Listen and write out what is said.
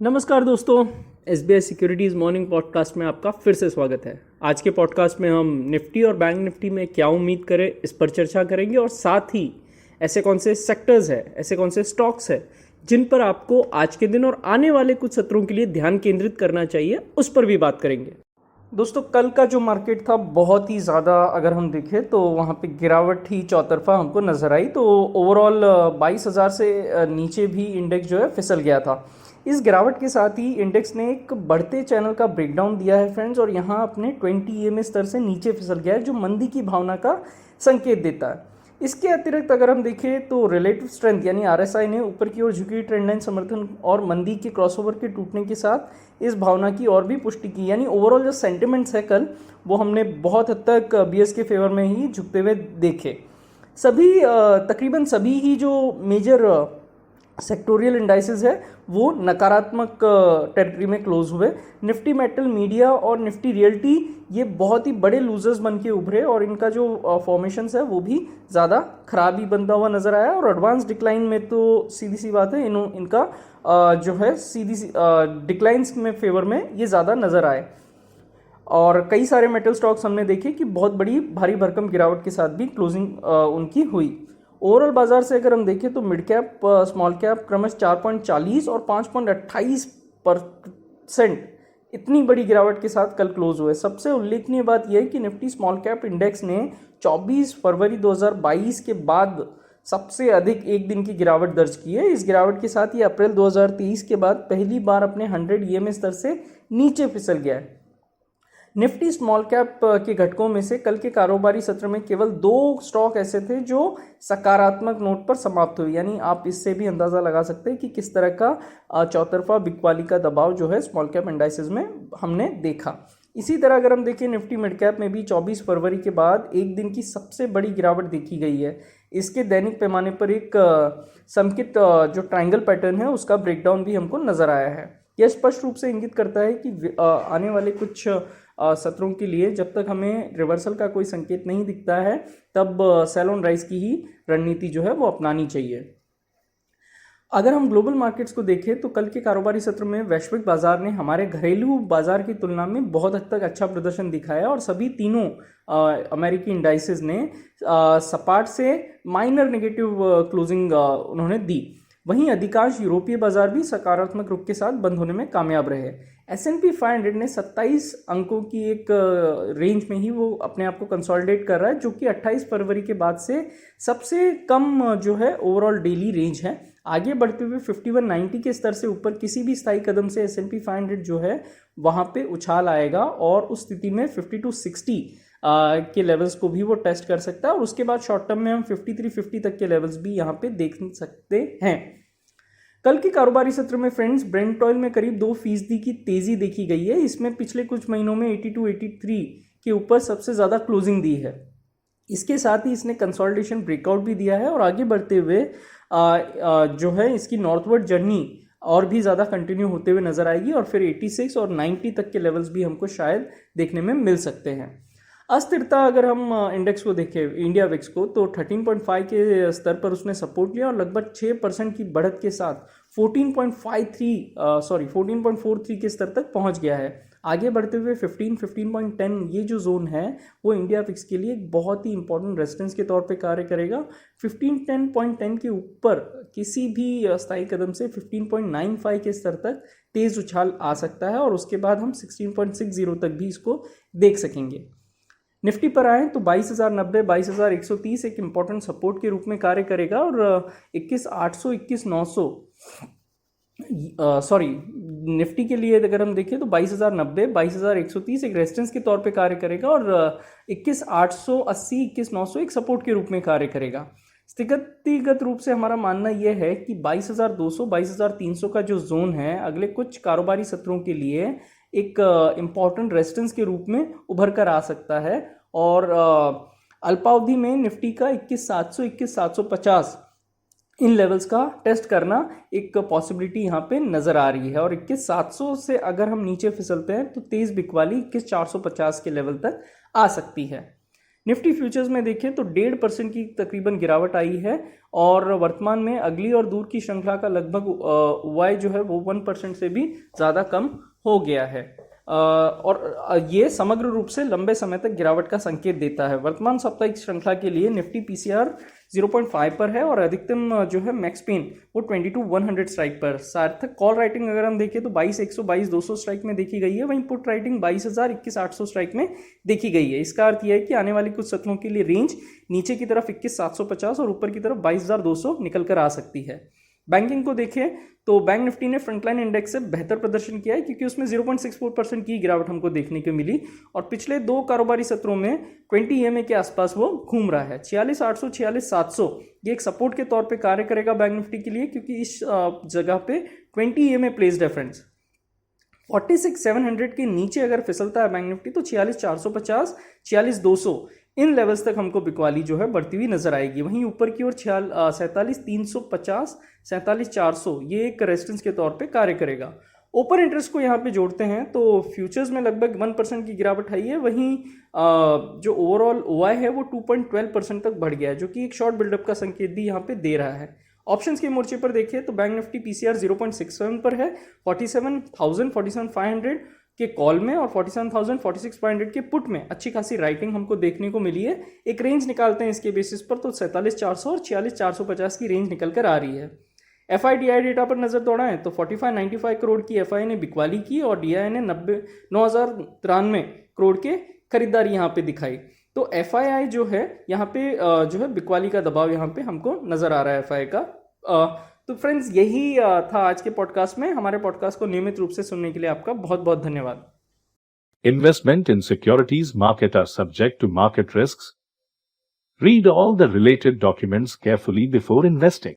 नमस्कार दोस्तों, SBI securities morning podcast में आपका फिर से स्वागत है। आज के पॉडकास्ट में हम निफ्टी और बैंक निफ्टी में क्या उम्मीद करें इस पर चर्चा करेंगे और साथ ही ऐसे कौन से सेक्टर्स हैं, ऐसे कौन से स्टॉक्स हैं जिन पर आपको आज के दिन और आने वाले कुछ सत्रों के लिए ध्यान केंद्रित करना चाहिए, उस पर भी बात करेंगे। दोस्तों, कल का जो मार्केट था बहुत ही ज़्यादा अगर हम देखें तो वहाँ पे गिरावट ही चौतरफा हमको नज़र आई। तो ओवरऑल 22,000 से नीचे भी इंडेक्स जो है फिसल गया था। इस गिरावट के साथ ही इंडेक्स ने एक बढ़ते चैनल का ब्रेकडाउन दिया है फ्रेंड्स, और यहाँ अपने 20 EMA स्तर से नीचे फिसल गया है, जो मंदी की भावना का संकेत देता है। इसके अतिरिक्त अगर हम देखें तो रिलेटिव स्ट्रेंथ यानी RSI ने ऊपर की ओर झुकी ट्रेंड लाइन समर्थन और मंदी के क्रॉसओवर के टूटने के साथ इस भावना की और भी पुष्टि की। यानी ओवरऑल जो सेंटिमेंट्स है कल, वो हमने बहुत हद तक BS के फेवर में ही झुकते हुए देखे। तकरीबन सभी ही जो मेजर सेक्टोरियल इंडाइसेस है वो नकारात्मक टेरिटरी में क्लोज हुए। निफ्टी मेटल, मीडिया और निफ्टी रियल्टी ये बहुत ही बड़े लूजर्स बन के उभरे और इनका जो फॉर्मेशंस है वो भी ज़्यादा खराब ही बनता हुआ नजर आया। और एडवांस डिक्लाइन में तो सीधी सी बात है, इनका जो है सीधी सी डिक्लाइंस में फेवर में ये ज़्यादा नजर आए। और कई सारे मेटल स्टॉक्स हमने देखे कि बहुत बड़ी भारी भरकम गिरावट के साथ भी क्लोजिंग उनकी हुई। ओवरऑल बाजार से अगर हम देखें तो मिड कैप स्मॉल कैप क्रमश 4.40 और 5.28% इतनी बड़ी गिरावट के साथ कल क्लोज हुए। सबसे उल्लेखनीय बात यह है कि निफ्टी स्मॉल कैप इंडेक्स ने 24 फरवरी 2022 के बाद सबसे अधिक एक दिन की गिरावट दर्ज की है। इस गिरावट के साथ ही अप्रैल 2023 के बाद पहली बार अपने 100 EMA स्तर से नीचे फिसल गया है। निफ्टी स्मॉल कैप के घटकों में से कल के कारोबारी सत्र में केवल 2 स्टॉक ऐसे थे जो सकारात्मक नोट पर समाप्त हुए। यानी आप इससे भी अंदाजा लगा सकते हैं कि किस तरह का चौतरफा बिकवाली का दबाव जो है स्मॉल कैप इंडाइसेस में हमने देखा। इसी तरह अगर हम देखें निफ्टी मिड कैप में भी 24 फरवरी के बाद एक दिन की सबसे बड़ी गिरावट देखी गई है। इसके दैनिक पैमाने पर एक समेकित जो ट्रायंगल पैटर्न है उसका ब्रेकडाउन भी हमको नजर आया है। यह स्पष्ट रूप से इंगित करता है कि आने वाले कुछ सत्रों के लिए जब तक हमें रिवर्सल का कोई संकेत नहीं दिखता है तब सेल ऑन राइज की ही रणनीति जो है वो अपनानी चाहिए। अगर हम ग्लोबल मार्केट्स को देखें तो कल के कारोबारी सत्र में वैश्विक बाजार ने हमारे घरेलू बाजार की तुलना में बहुत हद तक अच्छा प्रदर्शन दिखाया और सभी तीनों अमेरिकी इंडाइसेस ने सपाट से माइनर नेगेटिव क्लोजिंग उन्होंने दी। वहीं अधिकांश यूरोपीय बाजार भी सकारात्मक रुख के साथ बंद होने में कामयाब रहे। S&P 500 ने 27 अंकों की एक रेंज में ही वो अपने आप को कंसोलिडेट कर रहा है, जो कि 28 फरवरी के बाद से सबसे कम जो है ओवरऑल डेली रेंज है। आगे बढ़ते हुए 5190 के स्तर से ऊपर किसी भी स्थायी कदम से S&P 500 जो है वहाँ पे उछाल आएगा और उस स्थिति में 5260 के लेवल्स को भी वो टेस्ट कर सकता है और उसके बाद शॉर्ट टर्म में हम 5350 तक के लेवल्स भी यहाँ पे देख सकते हैं। कल के कारोबारी सत्र में फ्रेंड्स ब्रेंट ऑयल में करीब 2% की तेजी देखी गई है। इसमें पिछले कुछ महीनों में 82-83 के ऊपर सबसे ज़्यादा क्लोजिंग दी है। इसके साथ ही इसने कंसोलिडेशन ब्रेकआउट भी दिया है और आगे बढ़ते हुए जो है इसकी नॉर्थवर्ड जर्नी और भी ज़्यादा कंटिन्यू होते हुए नजर आएगी और फिर 86 और 90 तक के लेवल्स भी हमको शायद देखने में मिल सकते हैं। अस्थिरता अगर हम इंडेक्स को देखें, इंडिया विक्स को, तो 13.5 के स्तर पर उसने सपोर्ट लिया और लगभग 6% की बढ़त के साथ 14.43 के स्तर तक पहुंच गया है। आगे बढ़ते हुए 15.10 ये जो जोन है वो इंडिया विक्स के लिए एक बहुत ही इंपॉर्टेंट रेजिस्टेंस के तौर पे कार्य करेगा। 15.10 के ऊपर किसी भी स्थायी कदम से 15.95 के स्तर तक तेज उछाल आ सकता है और उसके बाद हम 16.60 तक भी इसको देख सकेंगे। निफ्टी पर आए तो 22,090, 22,130 एक इम्पॉर्टेंट सपोर्ट के रूप में कार्य करेगा और 21,800, 21,900 निफ्टी के लिए अगर हम देखें तो 22,090, 22,130 एक रेजिस्टेंस के तौर पे कार्य करेगा और 21,880, 21,900 एक सपोर्ट के रूप में कार्य करेगा। स्थितिगत रूप से हमारा मानना यह है कि 22,200, 22,300 का जो जोन है अगले कुछ कारोबारी सत्रों के लिए एक इम्पॉर्टेंट रेजिस्टेंस के रूप में उभर कर आ सकता है और अल्पावधि में निफ्टी का 21,700, 21,750 इन लेवल्स का टेस्ट करना एक पॉसिबिलिटी यहाँ पे नजर आ रही है और 21,700 से अगर हम नीचे फिसलते हैं तो तेज बिकवाली 21,450 के लेवल तक आ सकती है। निफ्टी फ्यूचर्स में देखें तो 1.5% की तकरीबन गिरावट आई है और वर्तमान में अगली और दूर की श्रृंखला का लगभग वाई जो है वो 1% से भी ज़्यादा कम हो गया है और ये समग्र रूप से लंबे समय तक गिरावट का संकेत देता है। वर्तमान साप्ताहिक श्रृंखला के लिए निफ्टी पीसीआर 0.5 पर है और अधिकतम जो है मैक्स पेन वो 22-100 स्ट्राइक पर। सार्थक कॉल राइटिंग अगर हम देखें तो 22,100 22,200 स्ट्राइक में देखी गई है, वहीं पुट राइटिंग 22,000 21,800 स्ट्राइक में देखी गई है। इसका अर्थ यह है कि आने वाली कुछ सत्रों के लिए रेंज नीचे की तरफ 21,750 और ऊपर की तरफ 22,200 निकल कर आ सकती है। बैंकिंग को देखें तो बैंक निफ्टी ने फ्रंटलाइन इंडेक्स से बेहतर प्रदर्शन किया है क्योंकि उसमें 0.64% की गिरावट हमको देखने को मिली और पिछले 2 कारोबारी सत्रों में 20 EMA के आसपास वो घूम रहा है। 46,800 46,700 ये एक सपोर्ट के तौर पे कार्य करेगा बैंक निफ्टी के लिए क्योंकि इस जगह पे 20 EMA प्लेस्ड है फ्रेंड्स। 46,700 के नीचे अगर फिसलता है बैंक निफ्टी तो 46,450 46,200 इन लेवल्स तक हमको बिकवाली जो है बढ़ती हुई नजर आएगी। वहीं ऊपर की ओर 47,350 47,400 ये एक रेजिस्टेंस के तौर पे कार्य करेगा। ओपन इंटरेस्ट को यहाँ पे जोड़ते हैं तो फ्यूचर्स में लगभग 1% की गिरावट आई है, वहीं जो ओवरऑल ओआई है वो 2.12% तक बढ़ गया है जो कि एक शॉर्ट बिल्डअप का संकेत भी यहाँ पे दे रहा है। ऑप्शंस के मोर्चे पर देखिए तो बैंक निफ्टी पीसीआर 0.67 पर है 47,000 47,500 के कॉल में और 47,000 46,500 के पुट में अच्छी खासी राइटिंग हमको देखने को मिली है। एक रेंज निकालते हैं इसके बेसिस पर तो 47,400 और 46,450 की रेंज निकल कर आ रही है। एफआईडीआई डेटा पर नजर दौड़ाएं तो 4595 करोड़ की एफआई ने बिकवाली की और डीआई ने 9,093 करोड़ के खरीदारी यहाँ पे दिखाई। तो एफआईआई जो है यहाँ पे जो है बिकवाली का दबाव यहाँ पे हमको नजर आ रहा है एफआई का। तो फ्रेंड्स यही था आज के पॉडकास्ट में। हमारे पॉडकास्ट को नियमित रूप से सुनने के लिए आपका बहुत बहुत धन्यवाद। Investment in securities market are subject to market risks. Read all the related documents carefully before investing.